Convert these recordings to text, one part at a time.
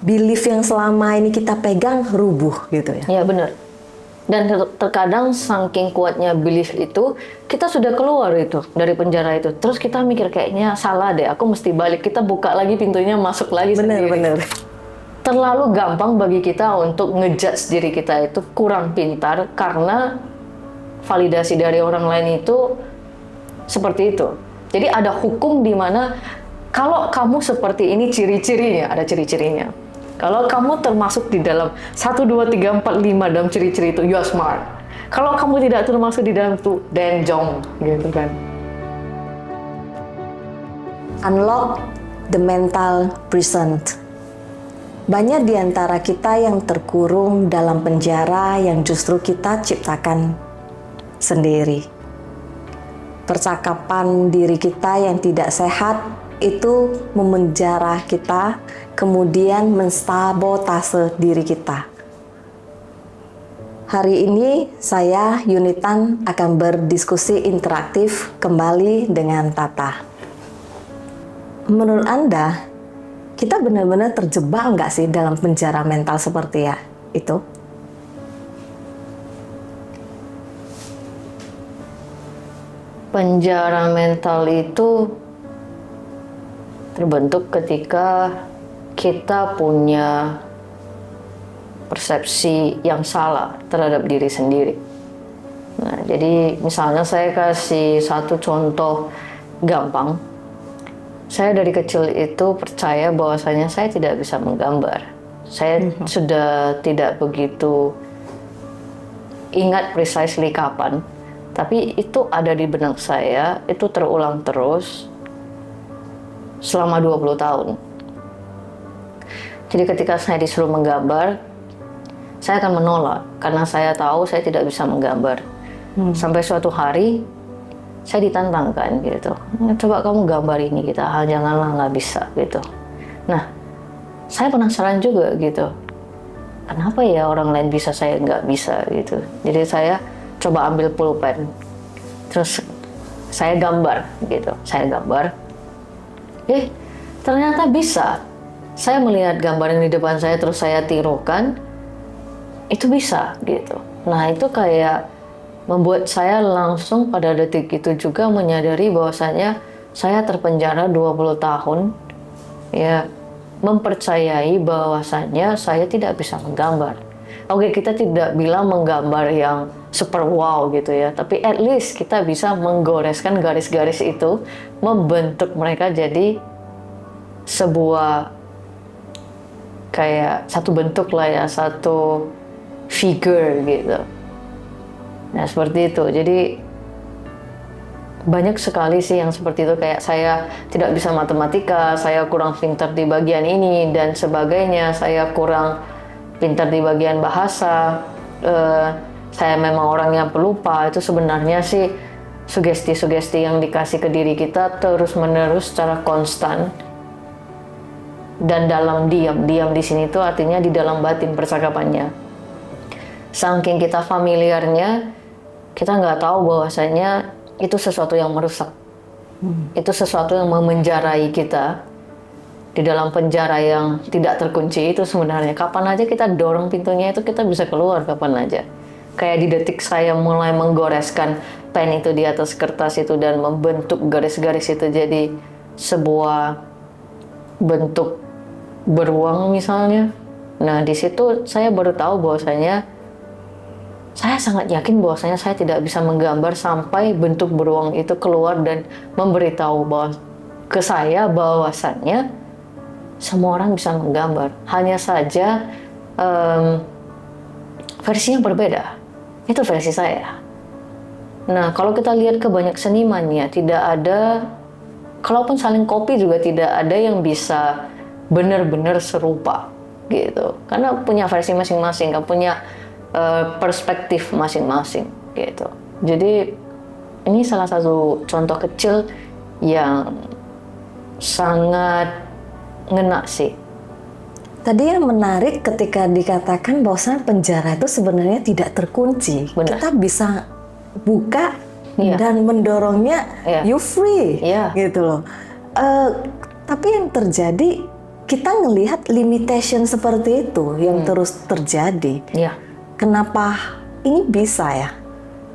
belief yang selama ini kita pegang rubuh gitu ya. Iya benar. Dan terkadang saking kuatnya belief itu, kita sudah keluar itu dari penjara itu. Terus kita mikir kayaknya salah deh, aku mesti balik. Kita buka lagi pintunya, masuk lagi sendiri. Bener. Terlalu gampang bagi kita untuk ngejudge diri kita itu kurang pintar karena validasi dari orang lain itu seperti itu. Jadi ada hukum di mana kalau kamu seperti ini ciri-cirinya, ada ciri-cirinya. Kalau kamu termasuk di dalam 1, 2, 3, 4, 5 dalam ciri-ciri itu, you are smart. Kalau kamu tidak termasuk di dalam itu, then jong, gitu kan. Unlock the mental prison. Banyak di antara kita yang terkurung dalam penjara yang justru kita ciptakan sendiri. Percakapan diri kita yang tidak sehat itu memenjara kita, kemudian mensabotase diri kita. Hari ini saya, Yunitan, akan berdiskusi interaktif kembali dengan Tata. Menurut Anda, kita benar-benar terjebak nggak sih dalam penjara mental seperti ya itu? Penjara mental itu terbentuk ketika kita punya persepsi yang salah terhadap diri sendiri. Nah, jadi misalnya saya kasih satu contoh gampang. Saya dari kecil itu percaya bahwasanya saya tidak bisa menggambar. Saya sudah tidak begitu ingat precisely kapan, tapi itu ada di benak saya, itu terulang terus selama 20 tahun. Jadi ketika saya disuruh menggambar, saya akan menolak karena saya tahu saya tidak bisa menggambar. Sampai suatu hari saya ditantangkan gitu, coba kamu gambar ini kita, janganlah nggak bisa gitu. Nah, saya penasaran juga gitu, kenapa ya orang lain bisa saya nggak bisa gitu. Jadi saya coba ambil pulpen, terus saya gambar gitu, ternyata bisa. Saya melihat gambar yang di depan saya terus saya tirukan, itu bisa gitu. Nah, itu kayak membuat saya langsung pada detik itu juga menyadari bahwasanya saya terpenjara 20 tahun ya, mempercayai bahwasanya saya tidak bisa menggambar. Oke, kita tidak bilang menggambar yang super wow gitu ya, tapi at least kita bisa menggoreskan garis-garis itu, membentuk mereka jadi sebuah kayak satu bentuk lah ya, satu figure gitu. Nah, seperti itu. Jadi banyak sekali sih yang seperti itu, kayak saya tidak bisa matematika, saya kurang pintar di bagian ini dan sebagainya, saya kurang pintar di bagian bahasa, saya memang orang yang pelupa. Itu sebenarnya sih sugesti-sugesti yang dikasih ke diri kita terus-menerus secara konstan. Dan dalam diam di sini tuh artinya di dalam batin percakapannya. Saking kita familiarnya, kita nggak tahu bahwasanya itu sesuatu yang merusak. Itu sesuatu yang memenjarai kita di dalam penjara yang tidak terkunci itu sebenarnya. Kapan aja kita dorong pintunya itu kita bisa keluar kapan aja. Kayak di detik saya mulai menggoreskan pen itu di atas kertas itu dan membentuk garis-garis itu jadi sebuah bentuk beruang misalnya. Nah, di situ saya baru tahu bahwasanya saya sangat yakin bahwasanya saya tidak bisa menggambar sampai bentuk beruang itu keluar dan memberitahu bahwa ke saya bahwasannya semua orang bisa menggambar. Hanya saja versinya berbeda. Itu versi saya. Nah, kalau kita lihat ke banyak senimannya, tidak ada, kalaupun saling copy juga tidak ada yang bisa benar-benar serupa gitu. Karena punya versi masing-masing, kan punya perspektif masing-masing gitu. Jadi ini salah satu contoh kecil yang sangat ngena sih. Tadi yang menarik ketika dikatakan bahwa penjara itu sebenarnya tidak terkunci. Benar. Kita bisa buka Iya. dan mendorongnya, Iya. you free, Iya. gitu loh. Tapi yang terjadi, kita ngelihat limitation seperti itu yang terus terjadi. Iya. Kenapa ini bisa ya?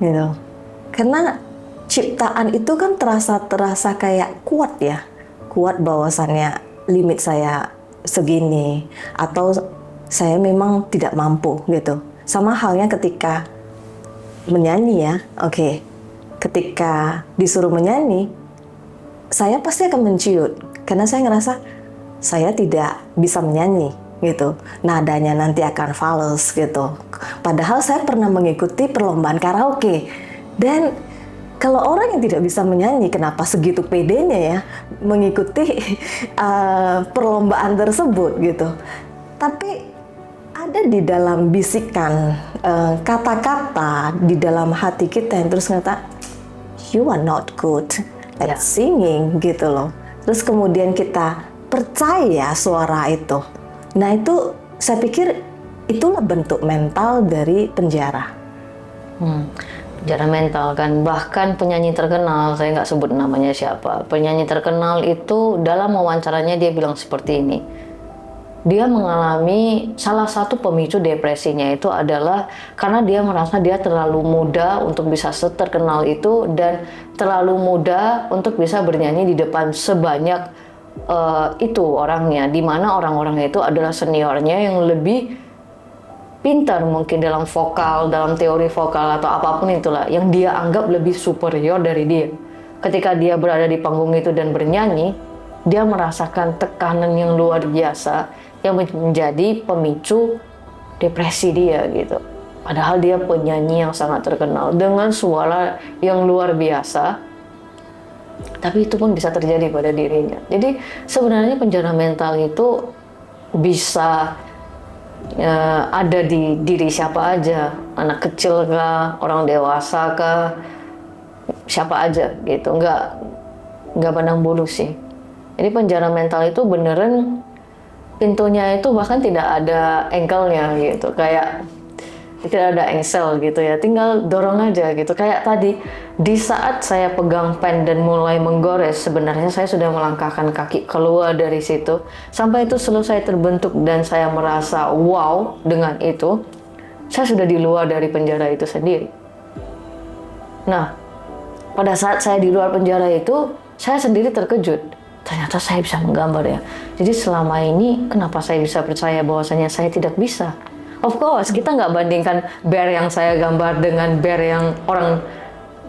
Gitu. Karena ciptaan itu kan terasa kayak kuat ya. Kuat bahwasannya limit saya segini atau saya memang tidak mampu gitu. Sama halnya ketika menyanyi ya. Oke. Ketika disuruh menyanyi, saya pasti akan menciut karena saya ngerasa saya tidak bisa menyanyi gitu. Nadanya nanti akan fals gitu. Padahal saya pernah mengikuti perlombaan karaoke dan kalau orang yang tidak bisa menyanyi, kenapa segitu pedenya ya mengikuti perlombaan tersebut gitu. Tapi ada di dalam bisikan kata-kata di dalam hati kita yang terus ngata, you are not good at singing gitu loh. Terus kemudian kita percaya suara itu. Nah itu saya pikir itulah bentuk mental dari penjara. Penjara mental kan, bahkan penyanyi terkenal, saya nggak sebut namanya siapa, penyanyi terkenal itu dalam wawancaranya dia bilang seperti ini. Dia mengalami salah satu pemicu depresinya itu adalah karena dia merasa dia terlalu muda untuk bisa terkenal itu dan terlalu muda untuk bisa bernyanyi di depan sebanyak itu orangnya, di mana orang-orang itu adalah seniornya yang lebih pintar mungkin dalam vokal, dalam teori vokal atau apapun itulah yang dia anggap lebih superior dari dia. Ketika dia berada di panggung itu dan bernyanyi, dia merasakan tekanan yang luar biasa yang menjadi pemicu depresi dia gitu. Padahal dia penyanyi yang sangat terkenal dengan suara yang luar biasa, tapi itu pun bisa terjadi pada dirinya. Jadi sebenarnya penjara mental itu bisa ada di diri siapa aja, anak kecil kah, orang dewasa kah, siapa aja gitu, nggak pandang bulu sih. Jadi penjara mental itu beneran pintunya itu bahkan tidak ada engkelnya gitu, kayak tidak ada engsel gitu ya, tinggal dorong aja gitu. Kayak tadi di saat saya pegang pen dan mulai menggores, sebenarnya saya sudah melangkahkan kaki keluar dari situ. Sampai itu selesai terbentuk dan saya merasa wow dengan itu, saya sudah di luar dari penjara itu sendiri. Nah, pada saat saya di luar penjara itu, saya sendiri terkejut. Ternyata saya bisa menggambar ya. Jadi selama ini kenapa saya bisa percaya bahwasanya saya tidak bisa? Of course, kita nggak bandingkan bear yang saya gambar dengan bear yang orang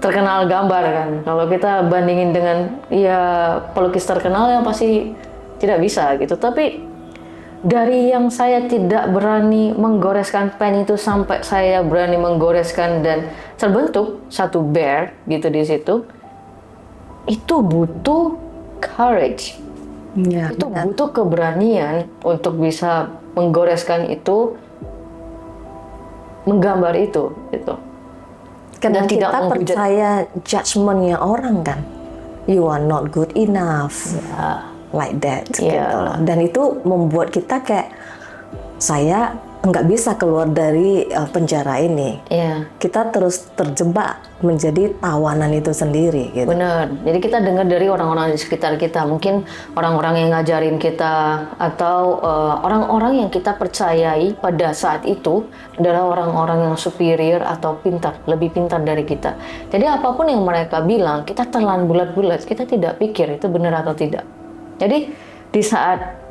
terkenal gambar kan. Kalau kita bandingin dengan ya pelukis terkenal yang pasti tidak bisa gitu. Tapi dari yang saya tidak berani menggoreskan pen itu sampai saya berani menggoreskan dan terbentuk satu bear gitu di situ, itu butuh courage. Ya, Itu butuh keberanian untuk bisa menggoreskan itu, menggambar itu gitu. karena Dan tidak kita menghujat. percaya judgementnya orang kan, you are not good enough, like that. Gitu loh. Dan itu membuat kita kayak saya nggak bisa keluar dari penjara ini. Iya. Kita terus terjebak menjadi tawanan itu sendiri. Gitu. Benar. Jadi kita dengar dari orang-orang di sekitar kita, mungkin orang-orang yang ngajarin kita atau orang-orang yang kita percayai pada saat itu adalah orang-orang yang superior atau pintar, lebih pintar dari kita. Jadi apapun yang mereka bilang, kita telan bulat-bulat, kita tidak pikir itu benar atau tidak. Jadi di saat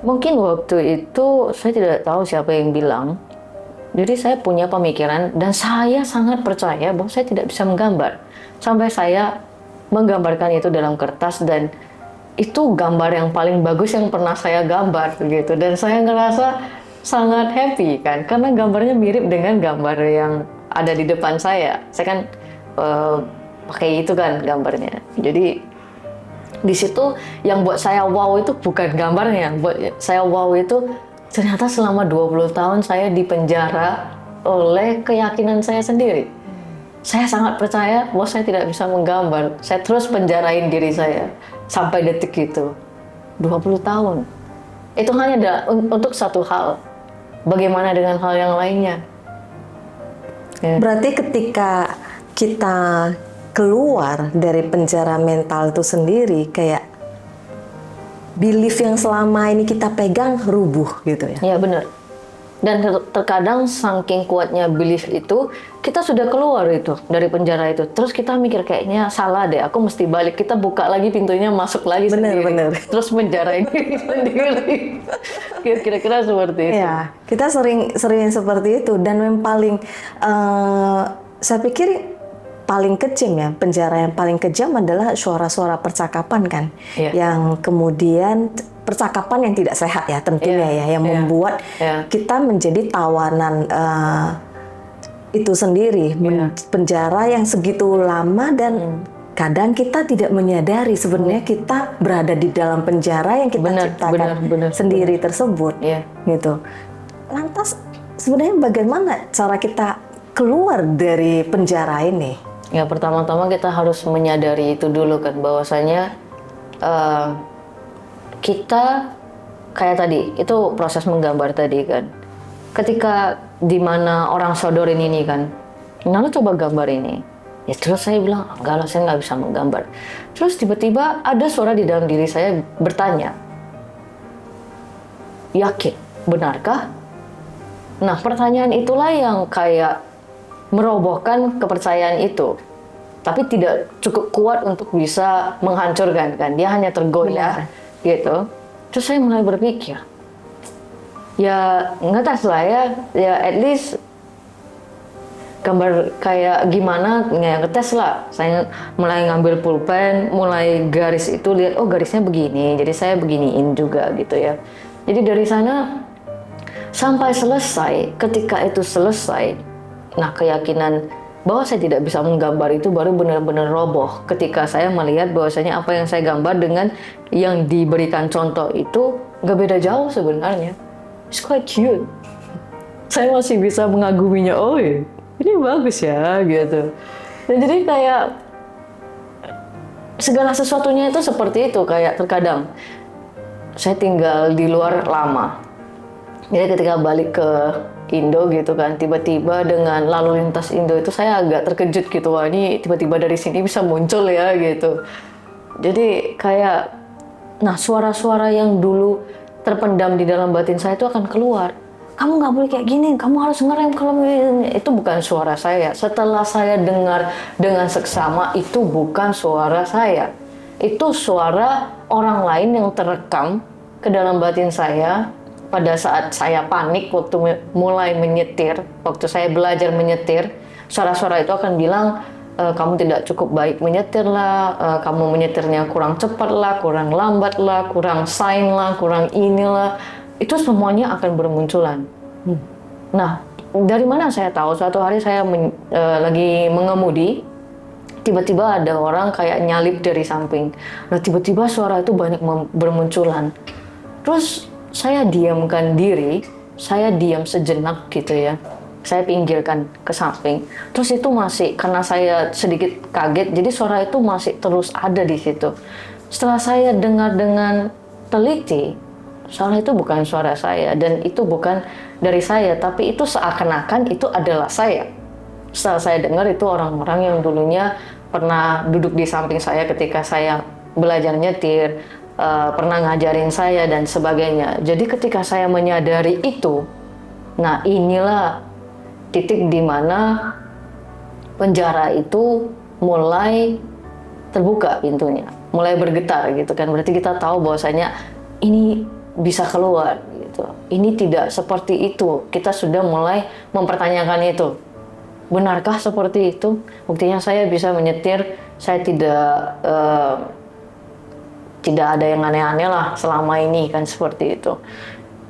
mungkin waktu itu saya tidak tahu siapa yang bilang. Jadi saya punya pemikiran dan saya sangat percaya bahwa saya tidak bisa menggambar. Sampai saya menggambarkan itu dalam kertas dan itu gambar yang paling bagus yang pernah saya gambar gitu. Dan saya ngerasa sangat happy kan karena gambarnya mirip dengan gambar yang ada di depan saya. Saya kan pakai itu kan gambarnya. Jadi di situ yang buat saya wow itu bukan gambarnya, buat saya wow itu ternyata selama 20 tahun saya dipenjara oleh keyakinan saya sendiri. Saya sangat percaya bahwa saya tidak bisa menggambar. Saya terus penjarain diri saya sampai detik itu. 20 tahun. Itu hanya untuk satu hal. Bagaimana dengan hal yang lainnya? Ya. Berarti ketika kita keluar dari penjara mental itu sendiri, kayak belief yang selama ini kita pegang rubuh gitu ya. Ya benar. Dan terkadang saking kuatnya belief itu, kita sudah keluar itu dari penjara itu. Terus kita mikir kayaknya salah deh, aku mesti balik. Kita buka lagi pintunya, masuk lagi Bener, sendiri. bener. Terus menjarain diri sendiri. Kira-kira seperti itu. Ya, kita sering seperti itu, dan yang paling saya pikir paling kejam ya, penjara yang paling kejam adalah suara-suara percakapan kan, Iya. yang kemudian percakapan yang tidak sehat ya tentunya ya, yang membuat kita menjadi tawanan itu sendiri, penjara yang segitu lama, dan kadang kita tidak menyadari sebenarnya kita berada di dalam penjara yang kita ciptakan sendiri tersebut, gitu. Lantas sebenarnya bagaimana cara kita keluar dari penjara ini? Ya pertama-tama kita harus menyadari itu dulu kan, bahwasanya kita kayak tadi itu proses menggambar tadi kan. Ketika dimana orang sodorin ini kan, nah lu coba gambar ini. Ya terus saya bilang, enggak lah, saya nggak bisa menggambar. Terus tiba-tiba ada suara di dalam diri saya bertanya, yakin, benarkah? Nah pertanyaan itulah yang kayak merobohkan kepercayaan itu, tapi tidak cukup kuat untuk bisa menghancurkan kan, dia hanya tergoyah gitu. Terus saya mulai berpikir, ya ngetes lah ya at least gambar kayak gimana, ya ngetes lah. Saya mulai ngambil pulpen, mulai garis itu, lihat oh garisnya begini, jadi saya beginiin juga gitu ya. Jadi dari sana sampai selesai, ketika itu selesai, nah keyakinan bahwa saya tidak bisa menggambar itu baru benar-benar roboh ketika saya melihat bahwasanya apa yang saya gambar dengan yang diberikan contoh itu nggak beda jauh sebenarnya. It's quite cute. Saya masih bisa mengaguminya, oh ya, ini bagus ya gitu. Dan jadi kayak segala sesuatunya itu seperti itu, kayak terkadang saya tinggal di luar lama. Jadi ketika balik ke Indo gitu kan, tiba-tiba dengan lalu lintas Indo itu saya agak terkejut gitu, wah ini tiba-tiba dari sini bisa muncul ya gitu. Jadi kayak, nah suara-suara yang dulu terpendam di dalam batin saya itu akan keluar. Kamu nggak boleh kayak gini, kamu harus ngerem kalau itu bukan suara saya. Setelah saya dengar dengan seksama, itu bukan suara saya. Itu suara orang lain yang terekam ke dalam batin saya. Pada saat saya panik waktu mulai menyetir, waktu saya belajar menyetir, suara-suara itu akan bilang, kamu tidak cukup baik menyetir lah, kamu menyetirnya kurang cepat lah, kurang lambat lah, kurang sign lah, kurang inilah. Itu semuanya akan bermunculan. Nah, dari mana saya tahu? Suatu hari saya lagi mengemudi, tiba-tiba ada orang kayak nyalip dari samping. Nah, tiba-tiba suara itu banyak bermunculan. Terus saya diamkan diri, saya diam sejenak gitu ya. Saya pinggirkan ke samping. Terus itu masih, karena saya sedikit kaget, jadi suara itu masih terus ada di situ. Setelah saya dengar dengan teliti, suara itu bukan suara saya, dan itu bukan dari saya, tapi itu seakan-akan itu adalah saya. Setelah saya dengar, itu orang-orang yang dulunya pernah duduk di samping saya ketika saya belajar nyetir, pernah ngajarin saya dan sebagainya. Jadi ketika saya menyadari itu, nah inilah titik di mana penjara itu mulai terbuka pintunya, mulai bergetar gitu kan. Berarti kita tahu bahwasanya ini bisa keluar gitu. Ini tidak seperti itu. Kita sudah mulai mempertanyakan itu. Benarkah seperti itu? Buktinya saya bisa menyetir, saya tidak ada yang aneh-aneh lah selama ini kan, seperti itu.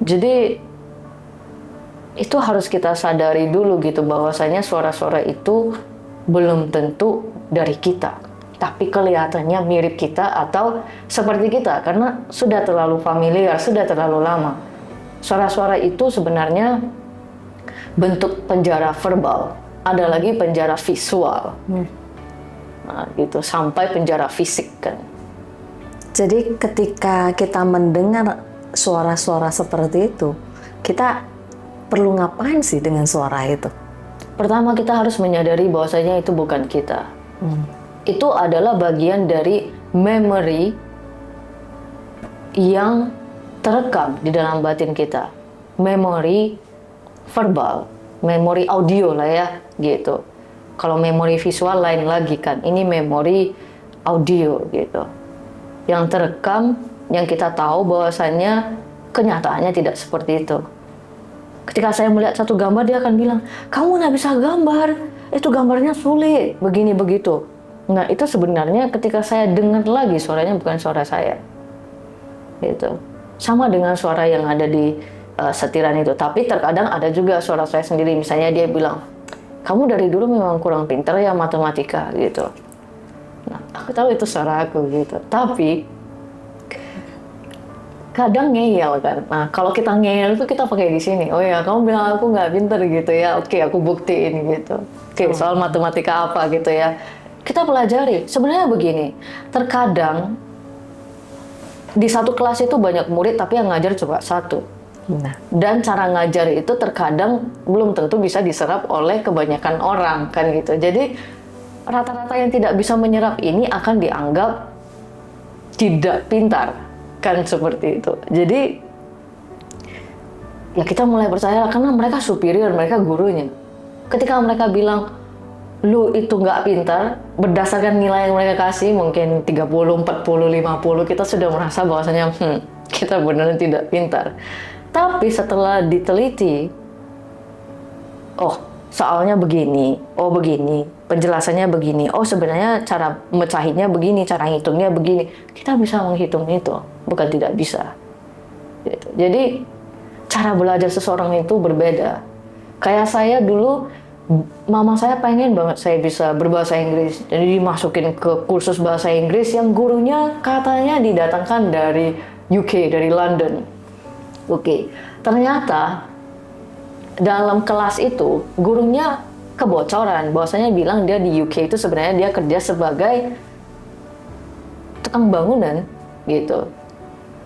Jadi itu harus kita sadari dulu gitu, bahwasanya suara-suara itu belum tentu dari kita, tapi kelihatannya mirip kita atau seperti kita karena sudah terlalu familiar, sudah terlalu lama. Suara-suara itu sebenarnya bentuk penjara verbal, ada lagi penjara visual, nah gitu, sampai penjara fisik kan. Jadi ketika kita mendengar suara-suara seperti itu, kita perlu ngapain sih dengan suara itu? Pertama kita harus menyadari bahwasanya itu bukan kita. Itu adalah bagian dari memory yang terekam di dalam batin kita. Memori verbal, memori audio lah ya, gitu. Kalau memori visual lain lagi kan, ini memori audio gitu. Yang terekam, yang kita tahu bahwasannya kenyataannya tidak seperti itu. Ketika saya melihat satu gambar, dia akan bilang, kamu nggak bisa gambar, itu gambarnya sulit, begini begitu. Nah, itu sebenarnya ketika saya dengar lagi suaranya bukan suara saya. Gitu. Sama dengan suara yang ada di setiran itu. Tapi terkadang ada juga suara saya sendiri. Misalnya dia bilang, kamu dari dulu memang kurang pintar ya matematika gitu. Nah, aku tahu itu suara aku gitu. Tapi kadang ngeyel kan. Nah, kalau kita ngeyel itu kita pakai di sini. Oh ya, kamu bilang aku nggak pintar gitu ya. Oke, aku buktiin gitu. Oke, soal matematika apa gitu ya. Kita pelajari. Sebenarnya begini. Terkadang di satu kelas itu banyak murid tapi yang ngajar cuma satu. Nah, Dan cara ngajar itu terkadang belum tentu bisa diserap oleh kebanyakan orang kan gitu. Jadi rata-rata yang tidak bisa menyerap ini akan dianggap tidak pintar kan, seperti itu. Jadi ya kita mulai percaya karena mereka superior, mereka gurunya. Ketika mereka bilang lu itu nggak pintar, berdasarkan nilai yang mereka kasih mungkin 30, 40, 50, kita sudah merasa bahwasanya kita benar tidak pintar. Tapi setelah diteliti, oh soalnya begini, oh begini, penjelasannya begini, oh sebenarnya cara mecahinnya begini, cara ngitungnya begini, kita bisa menghitung itu, bukan tidak bisa. Gitu. Jadi cara belajar seseorang itu berbeda. Kayak saya dulu, mama saya pengen banget saya bisa berbahasa Inggris, jadi dimasukin ke kursus bahasa Inggris yang gurunya katanya didatangkan dari UK, dari London. Oke, ternyata dalam kelas itu gurunya kebocoran, bahwasanya bilang dia di UK itu sebenarnya dia kerja sebagai tukang bangunan gitu,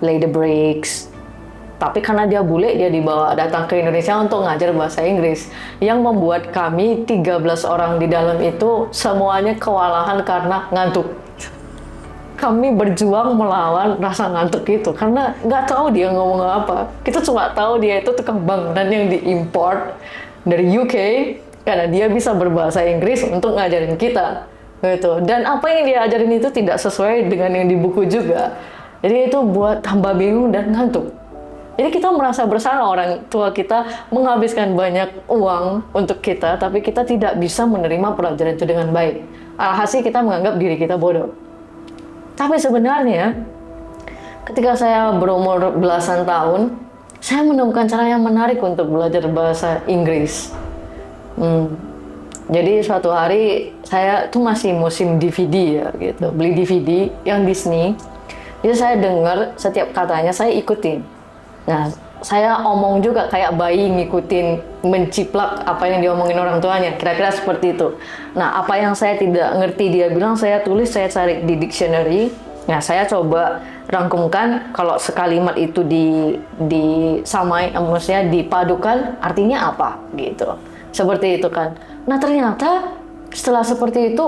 lay the bricks. Tapi karena dia bule, dia dibawa datang ke Indonesia untuk ngajar bahasa Inggris. Yang membuat kami 13 orang di dalam itu semuanya kewalahan karena ngantuk. Kami berjuang melawan rasa ngantuk itu karena nggak tahu dia ngomong apa. Kita cuma tahu dia itu tukang bangunan yang diimport dari UK karena dia bisa berbahasa Inggris untuk ngajarin kita gitu. Dan apa yang dia ajarin itu tidak sesuai dengan yang di buku juga. Jadi itu buat tambah bingung dan ngantuk. Jadi kita merasa bersalah, orang tua kita menghabiskan banyak uang untuk kita, tapi kita tidak bisa menerima pelajaran itu dengan baik. Alhasil kita menganggap diri kita bodoh. Tapi sebenarnya ketika saya berumur belasan tahun, saya menemukan cara yang menarik untuk belajar bahasa Inggris. Jadi suatu hari saya tuh masih musim DVD ya gitu, beli DVD yang Disney. Jadi saya dengar setiap katanya, saya ikutin. Nah, saya omong juga kayak bayi ngikutin, menciplak apa yang diomongin orang tuanya, kira-kira seperti itu. Nah, apa yang saya tidak ngerti dia bilang, saya tulis, saya cari di dictionary. Nah, saya coba rangkumkan kalau sekalimat itu disamai, maksudnya dipadukan, artinya apa gitu. Seperti itu kan. Nah, ternyata setelah seperti itu,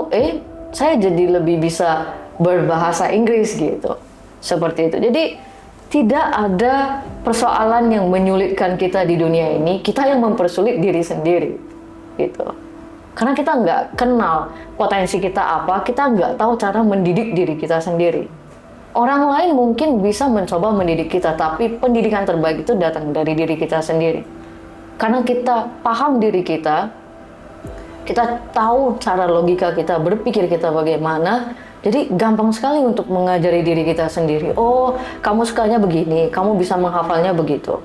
saya jadi lebih bisa berbahasa Inggris gitu. Seperti itu. Jadi tidak ada persoalan yang menyulitkan kita di dunia ini, kita yang mempersulit diri sendiri, gitu. Karena kita nggak kenal potensi kita apa, kita nggak tahu cara mendidik diri kita sendiri. Orang lain mungkin bisa mencoba mendidik kita, tapi pendidikan terbaik itu datang dari diri kita sendiri. Karena kita paham diri kita tahu cara logika kita, berpikir kita bagaimana. Jadi gampang sekali untuk mengajari diri kita sendiri. Oh, kamu sukanya begini, kamu bisa menghafalnya begitu.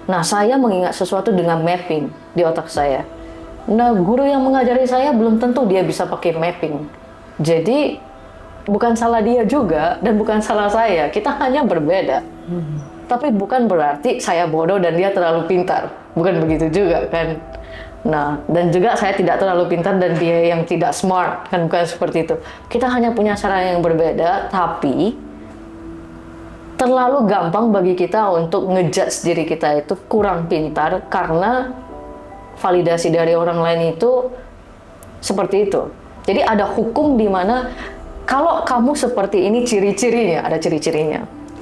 Nah, saya mengingat sesuatu dengan mapping di otak saya. Nah, guru yang mengajari saya belum tentu dia bisa pakai mapping. Jadi, bukan salah dia juga dan bukan salah saya. Kita hanya berbeda. Tapi bukan berarti saya bodoh dan dia terlalu pintar. Bukan begitu juga kan. Nah, dan juga saya tidak terlalu pintar dan dia yang tidak smart, kan bukan seperti itu. Kita hanya punya cara yang berbeda, tapi terlalu gampang bagi kita untuk ngejudge diri kita itu kurang pintar karena validasi dari orang lain itu seperti itu. Jadi ada hukum di mana kalau kamu seperti ini ciri-cirinya, ada ciri-cirinya.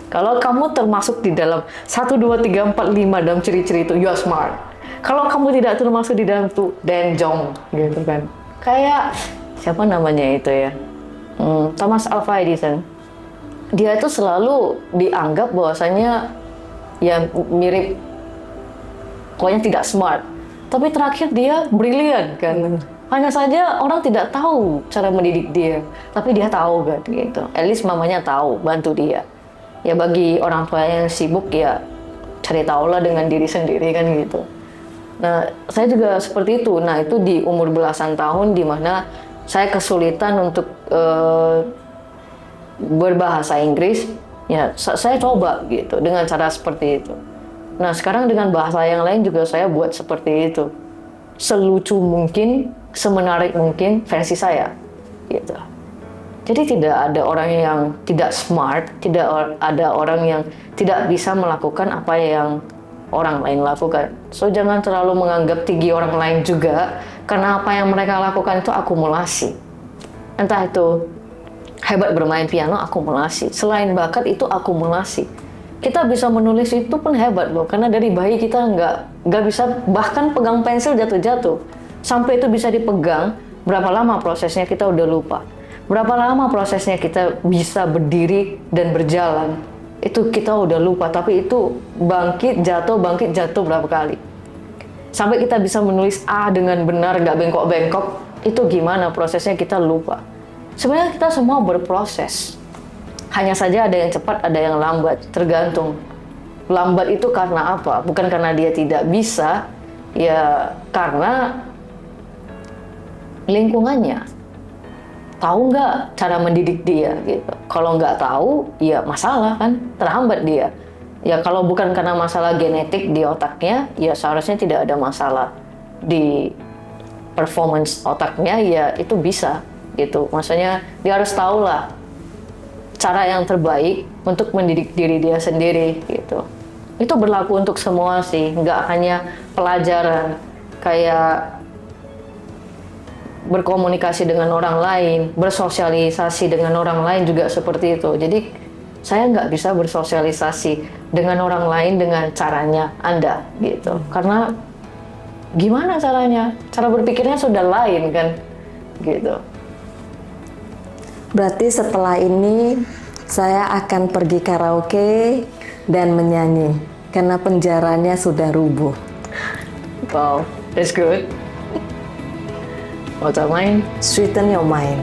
Kalau kamu termasuk di dalam 1, 2, 3, 4, 5 dalam ciri-ciri itu, you are smart. Kalau kamu tidak termasuk di dalam itu, denjong, gitu kan. Kayak, siapa namanya itu ya? Thomas Alva Edison. Dia itu selalu dianggap bahwasanya ya mirip, pokoknya tidak smart. Tapi terakhir dia brilian kan. Hanya saja orang tidak tahu cara mendidik dia, tapi dia tahu kan gitu. At least mamanya tahu, bantu dia. Ya bagi orang tua yang sibuk ya cari tahulah dengan diri sendiri kan gitu. Nah, saya juga seperti itu. Nah, itu di umur belasan tahun di mana saya kesulitan untuk berbahasa Inggris. Ya, saya coba gitu dengan cara seperti itu. Nah, sekarang dengan bahasa yang lain juga saya buat seperti itu. Selucu mungkin, semenarik mungkin versi saya gitu. Jadi tidak ada orang yang tidak smart, tidak ada orang yang tidak bisa melakukan apa yang orang lain lakukan. So jangan terlalu menganggap tinggi orang lain juga, karena apa yang mereka lakukan itu akumulasi. Entah itu hebat bermain piano, akumulasi. Selain bakat itu akumulasi. Kita bisa menulis itu pun hebat loh, karena dari bayi kita nggak bisa bahkan pegang pensil jatuh-jatuh. Sampai itu bisa dipegang, berapa lama prosesnya kita udah lupa. Berapa lama prosesnya kita bisa berdiri dan berjalan, itu kita udah lupa. Tapi itu bangkit jatuh berapa kali. Sampai kita bisa menulis A dengan benar, nggak bengkok-bengkok, itu gimana prosesnya kita lupa. Sebenarnya kita semua berproses. Hanya saja ada yang cepat, ada yang lambat, tergantung. Lambat itu karena apa? Bukan karena dia tidak bisa, ya karena lingkungannya. Tahu nggak cara mendidik dia gitu. Kalau nggak tahu, ya masalah kan, terhambat dia. Ya kalau bukan karena masalah genetik di otaknya, ya seharusnya tidak ada masalah di performance otaknya, ya itu bisa gitu. Maksudnya dia harus tahu lah cara yang terbaik untuk mendidik diri dia sendiri gitu. Itu berlaku untuk semua sih, nggak hanya pelajaran. Kayak berkomunikasi dengan orang lain, bersosialisasi dengan orang lain juga seperti itu. Jadi saya nggak bisa bersosialisasi dengan orang lain dengan caranya Anda gitu. Karena gimana caranya? Cara berpikirnya sudah lain kan gitu. Berarti setelah ini saya akan pergi karaoke dan menyanyi karena penjaranya sudah rubuh. Wow, that's good. Mau main? Sweeten your mind.